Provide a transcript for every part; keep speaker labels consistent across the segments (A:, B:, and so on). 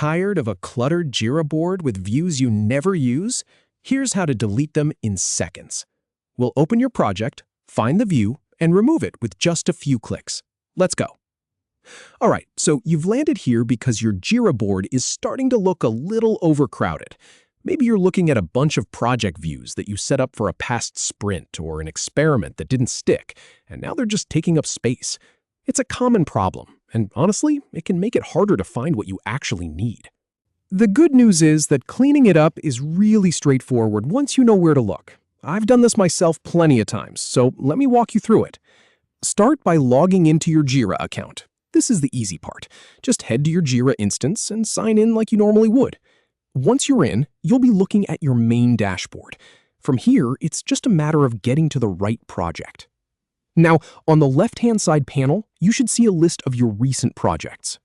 A: Tired of a cluttered Jira board with views you never use? Here's how to delete them in seconds. We'll open your project, find the view, and remove it with just a few clicks. Let's go. All right, so you've landed here because your Jira board is starting to look a little overcrowded. Maybe you're looking at a bunch of project views that you set up for a past sprint or an experiment that didn't stick, and now they're just taking up space. It's a common problem, and honestly, it can make it harder to find what you actually need. The good news is that cleaning it up is really straightforward once you know where to look. I've done this myself plenty of times, so let me walk you through it. Start by logging into your Jira account. This is the easy part. Just head to your Jira instance and sign in like you normally would. Once you're in, you'll be looking at your main dashboard. From here, it's just a matter of getting to the right project. Now, on the left-hand side panel, you should see a list of your recent projects.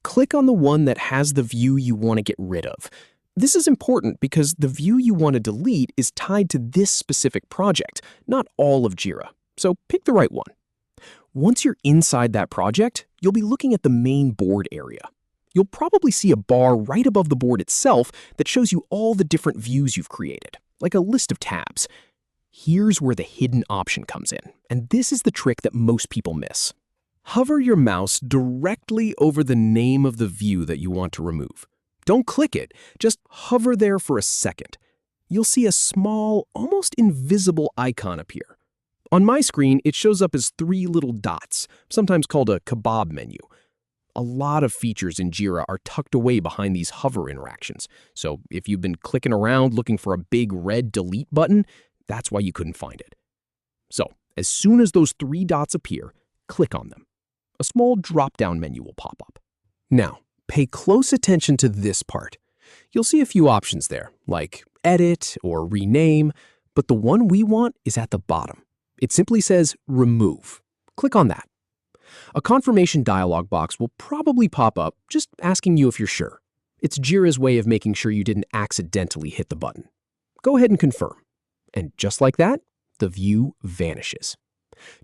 A: Click on the one that has the view you want to get rid of. This is important because the view you want to delete is tied to this specific project, not all of Jira. So pick the right one. Once you're inside that project, you'll be looking at the main board area. You'll probably see a bar right above the board itself that shows you all the different views you've created, like a list of tabs. Here's where the hidden option comes in, and this is the trick that most people miss. Hover your mouse directly over the name of the view that you want to remove. Don't click it, just hover there for a second. You'll see a small, almost invisible icon appear. On my screen, it shows up as 3 little dots, sometimes called a kebab menu. A lot of features in Jira are tucked away behind these hover interactions, so if you've been clicking around looking for a big red delete button, that's why you couldn't find it. So, as soon as those 3 dots appear, click on them. A small drop-down menu will pop up. Now, pay close attention to this part. You'll see a few options there, like edit or rename, but the one we want is at the bottom. It simply says remove. Click on that. A confirmation dialog box will probably pop up, just asking you if you're sure. It's Jira's way of making sure you didn't accidentally hit the button. Go ahead and confirm. And just like that, the view vanishes.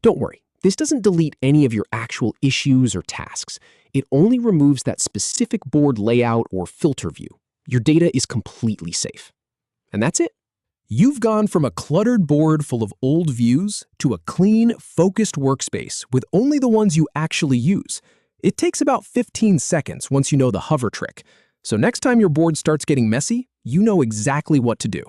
A: Don't worry, this doesn't delete any of your actual issues or tasks. It only removes that specific board layout or filter view. Your data is completely safe. And that's it. You've gone from a cluttered board full of old views to a clean, focused workspace with only the ones you actually use. It takes about 15 seconds once you know the hover trick. So next time your board starts getting messy, you know exactly what to do.